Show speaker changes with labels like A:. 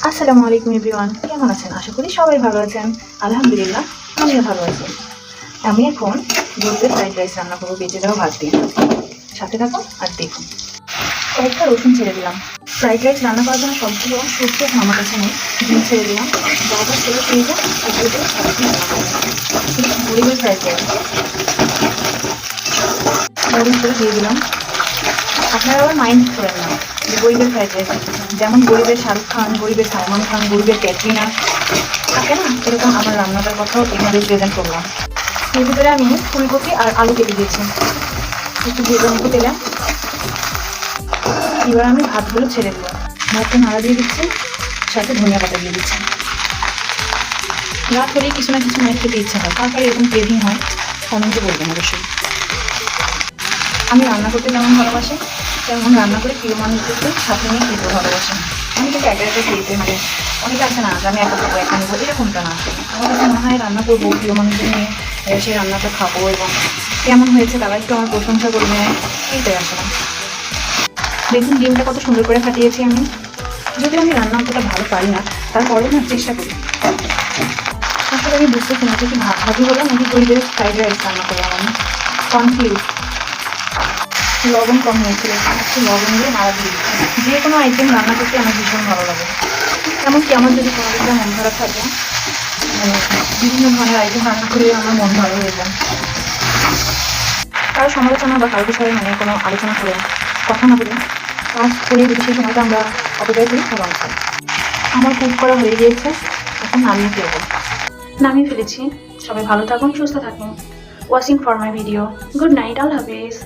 A: আসসালামু আলাইকুম এভরিওয়ান, কেমন আছেন? আশা করি সবাই ভালো আছেন। আলহামদুলিল্লাহ, আমিও ভালো আছি। আমি এখন গরুদের ফ্রাইড রাইস রান্না করবো, বেঁচে দেওয়া ভাত দিয়ে। সাথে থাকুন আর দেখুন। কয়েকটা রসুন ছেড়ে দিলাম। ফ্রাইড রাইস রান্না করার জন্য সবগুলো সরষে আমার কাছে নেই, ডিম ছেড়ে দিলাম। যা যা ছেড়ে দিয়ে যান সেগুলো গরিবের ফ্রাইড রাইস মরিচ করে দিয়ে দিলাম। আপনারা আবার মাইন্ড করেন না যে গরিবের ফ্রাইড রাইস, যেমন গরিবের শাহরুখ খান, গরিবের সালমান খান, গরিবের ক্যাটরিনা থাকে না, এরকম আমার রান্নাটার কথাও এখানে প্রেজেন্ট করলাম। এর ভিতরে আমি ফুলকপি আর আলু কেটে দিয়েছি, একটু ভেজে মতো তেলে। এবার আমি ভাতগুলো ছেড়ে দেবো, ভাতটা নাড়া দিয়ে দিচ্ছি, সাথে ধনিয়া পাতা দিয়ে দিচ্ছি। রাত হলেই কিছু না কিছু মায়ের খেতে ইচ্ছা হয়, তারপরে এরকম ক্রেভিং হয়, কমেন্টে বলবেন অবশ্যই। আমি রান্না করতে যেমন ভালোবাসি, তেমন রান্না করে প্রিয় মানুষদেরকে সাথে নিয়ে খেতেও ভালোবাসি। আমি কিন্তু একা একা খেতে অনেকে আছে না যে আমি একা খাবো একা নেবো, এরকমটা না। আমার কাছে মনে হয় রান্না করবো, প্রিয় মানুষদের নিয়ে সেই রান্নাটা খাবো এবং কেমন হয়েছে তারা একটু আমার প্রশংসা করবে, এইটাই আসলে। দেখুন ডিমটা কত সুন্দর করে ফাটিয়েছি আমি। যদিও আমি রান্না অতটা ভালো পারি না, তারপরেও না চেষ্টা করি। আসলে আমি বুঝতেছি না যে কি ভাবি হলো নাকি গরিবের ফ্রাইড রাইস রান্না করলাম, আমি কনফিউজ। লবণ কম হয়েছিল, একটু লবণ দিয়ে নাড়া দিয়ে দিচ্ছি। যে কোনো আইটেম রান্না করতে আমার ভীষণ ভালো লাগে। এমনকি আমার যদি কোনো একটা মন খারাপ থাকে, বিভিন্ন ধরনের আইটেম রান্না করে আমার মন ভালো হয়ে যায়। কারো সমালোচনা বা কারো বিষয়ে কোনো আলোচনা করে কথা না বলে কাজ করে যদি সেই সময়টা আমরা অপব্যয় করি ভালো হয়। আমার কুক করা হয়ে গিয়েছে, এখন নামিয়ে ফেলবো। নামিয়ে ফেলেছি। সবাই ভালো থাকুন, সুস্থ থাকুন। Watching for my video. Good night, আল্লাহ হাফেজ।